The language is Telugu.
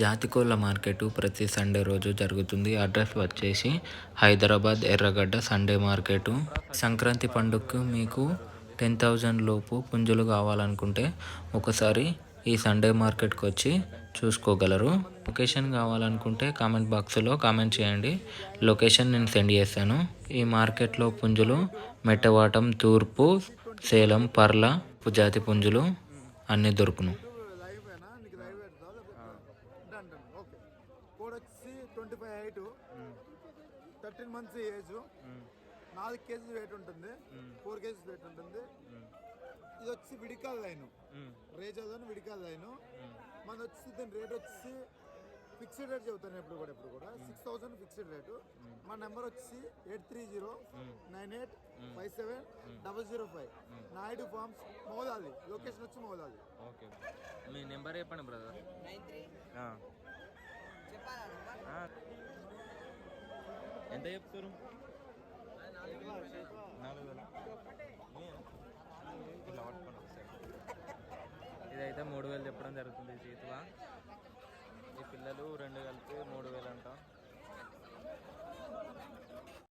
జాతికోళ్ళ మార్కెట్ ప్రతి సండే రోజు జరుగుతుంది. అడ్రస్ వచ్చేసి హైదరాబాద్ ఎర్రగడ్డ సండే మార్కెట్. సంక్రాంతి పండుగకు మీకు 10,000 లోపు పుంజులు కావాలనుకుంటే ఒకసారి ఈ సండే మార్కెట్కి వచ్చి చూసుకోగలరు. లొకేషన్ కావాలనుకుంటే కామెంట్ బాక్స్లో కామెంట్ చేయండి, లొకేషన్ నేను సెండ్ చేస్తాను. ఈ మార్కెట్లో పుంజులు మెట్టవాటం, తూర్పు, సేలం, పర్ల, జాతి పుంజులు అన్నీ దొరుకును. కోడ్ వచ్చి 25 height, 13 months age, 4 kgs weight ఉంటుంది, 4 kgs వెయిట్ ఉంటుంది. ఇది వచ్చి విడికాల్ లైన్, రేజాదని విడికాల్ లైన్. మన వచ్చి దీని రేట్ వచ్చి ఫిక్స్డ్ రేట్ చెబుతాను ఎప్పుడు కూడా 6,000 ఫిక్స్డ్ రేటు. మా నెంబర్ వచ్చి 8309857005. నాయుడు ఫార్మ్స్, మౌలాలి. లొకేషన్ వచ్చి మౌలాలి. ఓకే, మీ నెంబర్ చెప్పండి బ్రదర్. ఎంత చెప్తారు? 4,000. ఇదైతే 3,000 చెప్పడం జరుగుతుంది. చేతువా ఈ పిల్లలు 2 కలిపి 3,000.